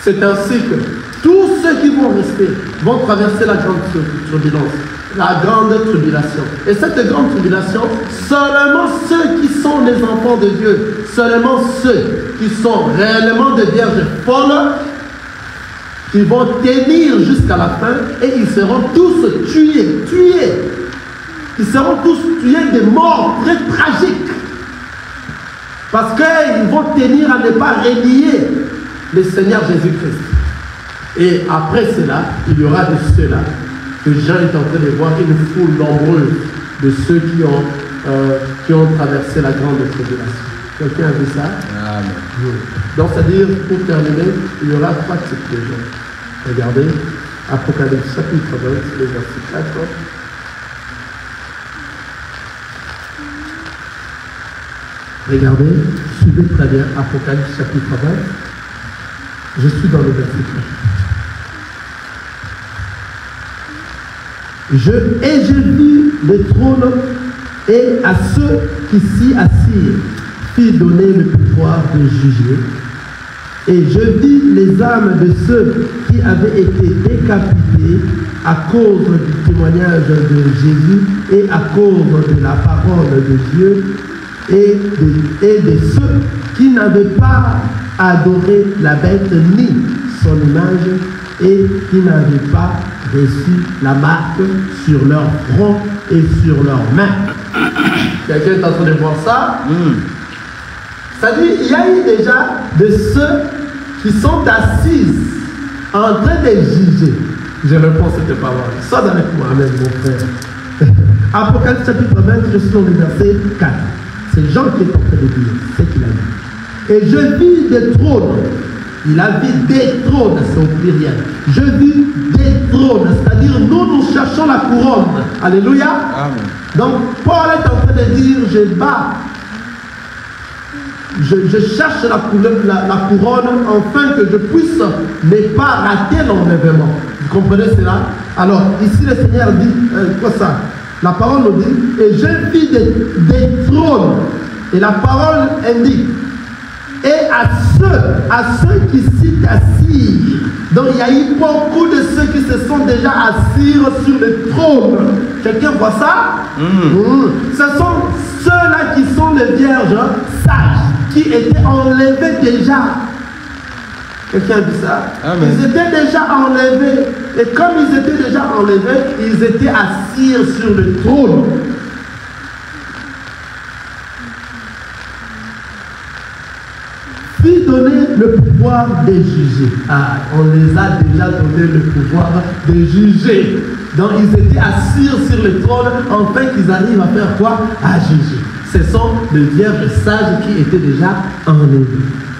C'est ainsi que tous ceux qui vont rester vont traverser la grande turbulence, la grande tribulation. Et cette grande tribulation, seulement ceux qui sont les enfants de Dieu, seulement ceux qui sont réellement des vierges folles, qui vont tenir jusqu'à la fin, et ils seront tous tués. Ils seront tous tués de morts très tragiques. Parce qu'ils vont tenir à ne pas renier le Seigneur Jésus-Christ. Et après cela, il y aura de ceux-là que Jean est en train de voir une foule nombreuse de ceux qui ont traversé la grande tribulation. Quelqu'un a vu ça? Amen. Donc, c'est-à-dire, pour terminer, il y aura 3 types de gens. Regardez, Apocalypse chapitre 20, le verset 4. Regardez, suivez très bien, Apocalypse chapitre 20. Je suis dans le verset 4. Et je vis les trônes, et à ceux qui s'y assirent, fit donner le pouvoir de juger. Et je vis les âmes de ceux qui avaient été décapités à cause du témoignage de Jésus et à cause de la parole de Dieu, et de ceux qui n'avaient pas adoré la bête ni son image, et qui n'avaient pas reçu la marque sur leur front et sur leurs mains. Quelqu'un est en train de voir ça? C'est-à-dire, il y a eu déjà de ceux qui sont assis en train de juger. Je réponds, c'était pas vrai. Sois avec moi, amen, mon frère. Apocalypse chapitre 20, je suis dans le verset 4. C'est Jean qui est en train de dire, c'est qu'il a dit. Et je vis des trônes. Il a vu des trônes, c'est au pluriel. Je vis des trônes, c'est-à-dire nous cherchons la couronne. Alléluia. Amen. Donc Paul est en train de dire, je cherche la couronne afin que je puisse ne pas rater l'enlèvement. Vous comprenez cela? Alors ici le Seigneur dit, quoi ça? La parole nous dit, et je vis des trônes. Et la parole indique, et à ceux qui s'y assirent. Donc il y a eu beaucoup de ceux qui se sont déjà assis sur le trône. Quelqu'un voit ça? Ce sont ceux-là qui sont les vierges sages, qui étaient enlevés déjà. Quelqu'un dit ça? Amen. Ils étaient déjà enlevés. Et comme ils étaient déjà enlevés, ils étaient assis sur le trône. Puis donner le pouvoir de juger. Ah, on les a déjà donné le pouvoir de juger. Donc ils étaient assis sur le trône, afin qu'ils arrivent à faire quoi? À juger. Ce sont les vierges sages qui étaient déjà enlevées.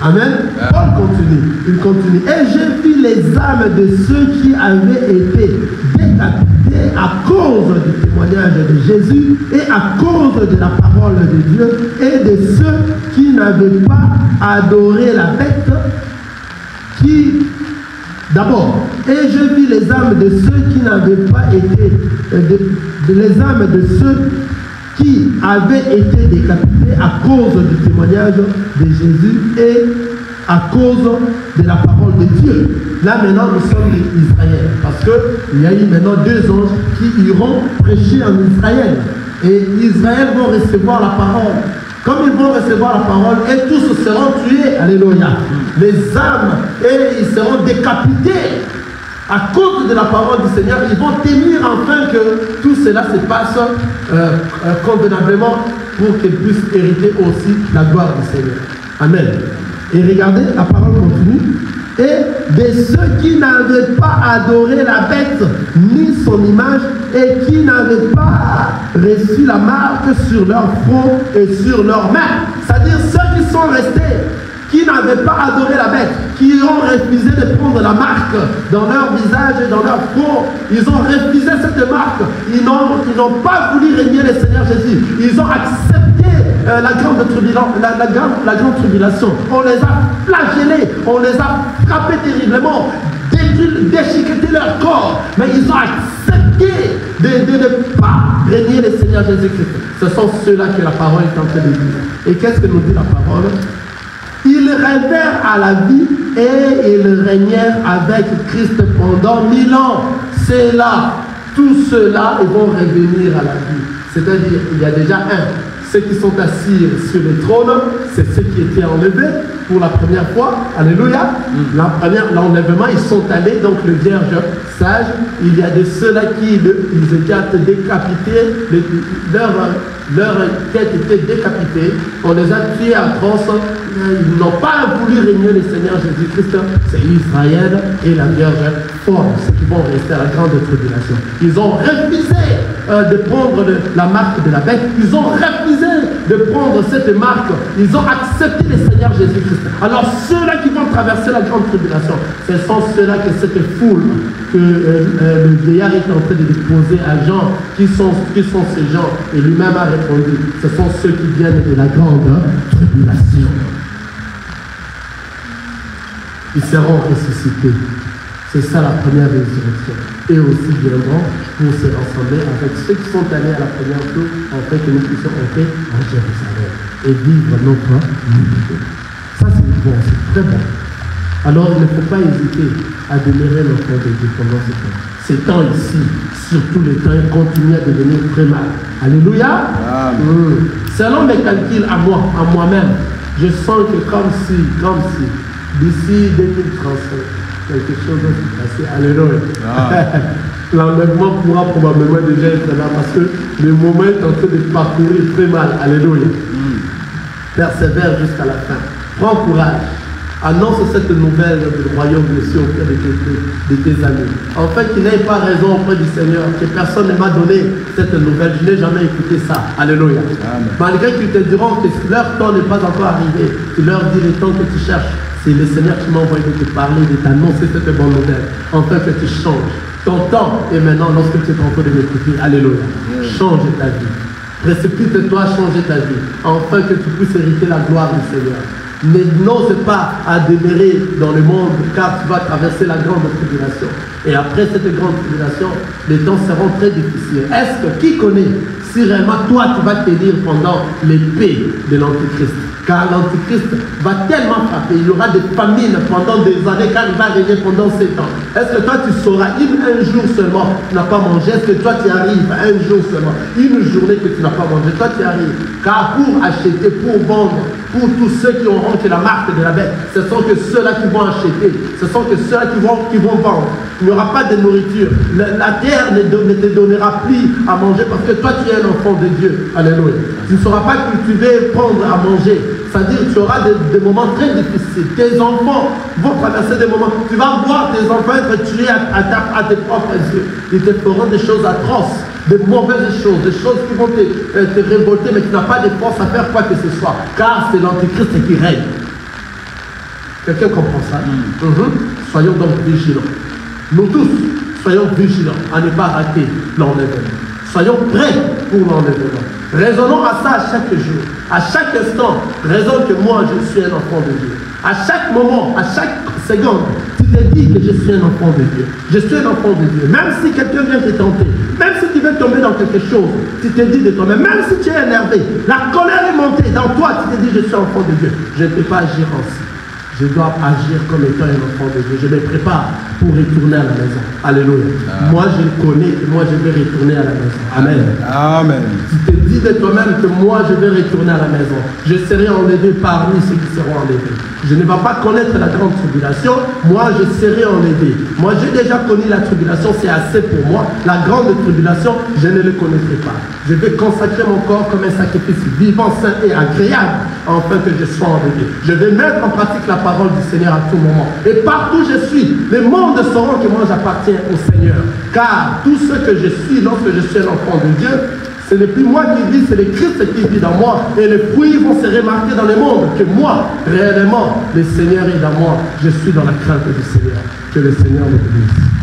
Amen. Paul continue. Il continue. Et j'ai vu les âmes de ceux qui avaient été décapités à cause du témoignage de Jésus et à cause de la parole de Dieu, et de ceux qui n'avaient pas adoré la bête, qui d'abord, et je vis les âmes de ceux qui n'avaient pas été, les âmes de ceux qui avaient été décapités à cause du témoignage de Jésus et à cause de la parole de Dieu. Là maintenant nous sommes Israël, parce qu'il y a eu maintenant 2 anges qui iront prêcher en Israël. Et Israël vont recevoir la parole. Comme ils vont recevoir la parole, et tous seront tués, alléluia. Les âmes, et ils seront décapités. À cause de la parole du Seigneur, ils vont tenir enfin que tout cela se passe convenablement pour qu'ils puissent hériter aussi la gloire du Seigneur. Amen. Et regardez, la parole continue. Et de ceux qui n'avaient pas adoré la bête ni son image, et qui n'avaient pas reçu la marque sur leur front et sur leurs mains. C'est-à-dire ceux qui sont restés, qui n'avaient pas adoré la bête, qui ont refusé de prendre la marque dans leur visage et dans leur front. Ils ont refusé cette marque. Ils n'ont pas voulu régner le Seigneur Jésus. Ils ont accepté la grande tribulation. On les a flagellés, on les a frappés terriblement, déchiqueté leur corps. Mais ils ont accepté de ne pas régner le Seigneur Jésus-Christ. Ce sont ceux-là que la parole est en train de dire. Et qu'est-ce que nous dit la parole? Ils rêvèrent à la vie et ils régnèrent avec Christ pendant 1000 ans. C'est là, tous ceux-là, ils vont revenir à la vie. C'est-à-dire, il y a déjà ceux qui sont assis sur le trône, c'est ceux qui étaient enlevés pour la première fois. Alléluia. L'enlèvement, ils sont allés, donc le vierge sage, il y a de ceux-là qui ils étaient décapités, leur tête était décapitée, on les a tués à crosse. Ils n'ont pas voulu régner le Seigneur Jésus-Christ. C'est Israël et la Vierge forme, ceux qui vont rester à la grande tribulation. Ils ont refusé de prendre la marque de la bête. Ils ont refusé de prendre cette marque, ils ont accepté le Seigneur Jésus-Christ. Alors ceux-là qui vont traverser la grande tribulation, ce sont ceux-là que cette foule que le vieillard est en train de poser à Jean, qui sont ces gens? Et lui-même a répondu, ce sont ceux qui viennent de la grande tribulation. Ils seront ressuscités. C'est ça la première résurrection. Et aussi viendront pour se rassembler avec ceux qui sont allés à la première tour, afin que nous puissions entrer en Jérusalem et vivre notre liberté. Ça c'est bon, c'est très bon. Alors il ne faut pas hésiter à demeurer l'enfant de Dieu pendant ce temps. Ces temps ici, surtout les temps, continuent à devenir très mal. Alléluia. Selon mes calculs à moi-même, je sens que comme si, d'ici 2035, quelque chose va se passer. Alléluia. L'enlèvement pourra probablement déjà être là parce que le moment est en train de parcourir très mal. Alléluia. Persévère jusqu'à la fin. Prends courage. Annonce cette nouvelle du royaume de Dieu auprès de tes amis. En fait, qu'ils n'aient pas raison auprès du Seigneur, que personne ne m'a donné cette nouvelle. Je n'ai jamais écouté ça. Alléluia. Malgré qu'ils te diront que leur temps n'est pas encore arrivé, tu leur dis le temps que tu cherches. C'est le Seigneur qui m'a envoyé de te parler, de t'annoncer cette bonne nouvelle, afin que tu changes. Ton temps est maintenant lorsque tu es en train de m'écouter. Alléluia. Change ta vie. Précipite-toi à changer ta vie, afin que tu puisses hériter la gloire du Seigneur. N'ose pas à demeurer dans le monde, car tu vas traverser la grande tribulation. Et après cette grande tribulation, les temps seront très difficiles. Est-ce que qui connaît si réellement toi tu vas tenir pendant l'épée de l'Antichrist? Car l'Antichrist va tellement frapper, il y aura des famines pendant des années, car il va régner pendant 7 ans. Est-ce que toi tu sauras, un jour seulement, tu n'as pas mangé? Est-ce que toi tu arrives un jour seulement, une journée que tu n'as pas mangé? Toi tu arrives, car pour acheter, pour vendre, pour tous ceux qui auront que la marque de la bête, ce sont que ceux-là qui vont acheter, ce sont que ceux-là qui vont vendre. Il n'y aura pas de nourriture. La terre ne te donnera plus à manger parce que toi tu es un enfant de Dieu. Alléluia. Tu ne sauras pas cultiver, prendre à manger. C'est-à-dire que tu auras des moments très difficiles. Tes enfants vont traverser des moments. Tu vas voir tes enfants être tués à tes propres yeux. Ils te feront des choses atroces, des mauvaises choses, des choses qui vont te révolter, mais tu n'as pas de force à faire quoi que ce soit. Car c'est l'Antichrist qui règne. Quelqu'un comprend ça? Soyons donc vigilants. Nous tous, soyons vigilants à ne pas rater l'enlèvement. Soyons prêts pour l'enlèvement. Raisonnons à ça à chaque jour, à chaque instant. Raisonne que moi, je suis un enfant de Dieu. À chaque moment, à chaque seconde, tu te dis que je suis un enfant de Dieu. Je suis un enfant de Dieu. Même si quelqu'un vient te tenter, même si tu veux tomber dans quelque chose, tu te dis de toi-même, même si tu es énervé, la colère est montée dans toi, tu te dis je suis enfant de Dieu. Je ne peux pas agir ainsi. Je dois agir comme étant un enfant de Dieu. Je me prépare pour retourner à la maison. Alléluia. Moi, je le connais et moi, je vais retourner à la maison. Amen. Amen. Tu te dis de toi-même que moi, je vais retourner à la maison. Je serai enlevé parmi ceux qui seront enlevés. Je ne vais pas connaître la grande tribulation. Moi, je serai enlevé. Moi, j'ai déjà connu la tribulation. C'est assez pour moi. La grande tribulation, je ne le connaîtrai pas. Je vais consacrer mon corps comme un sacrifice vivant, saint et agréable, afin que je sois enlevé. Je vais mettre en pratique la parole du Seigneur à tout moment. Et partout où je suis, les mondes sauront que moi j'appartiens au Seigneur. Car tout ce que je suis lorsque je suis un enfant de Dieu, ce n'est plus moi qui vis, c'est le Christ qui vit dans moi. Et les fruits vont se remarquer dans le monde que moi, réellement, le Seigneur est dans moi. Je suis dans la crainte du Seigneur. Que le Seigneur me bénisse.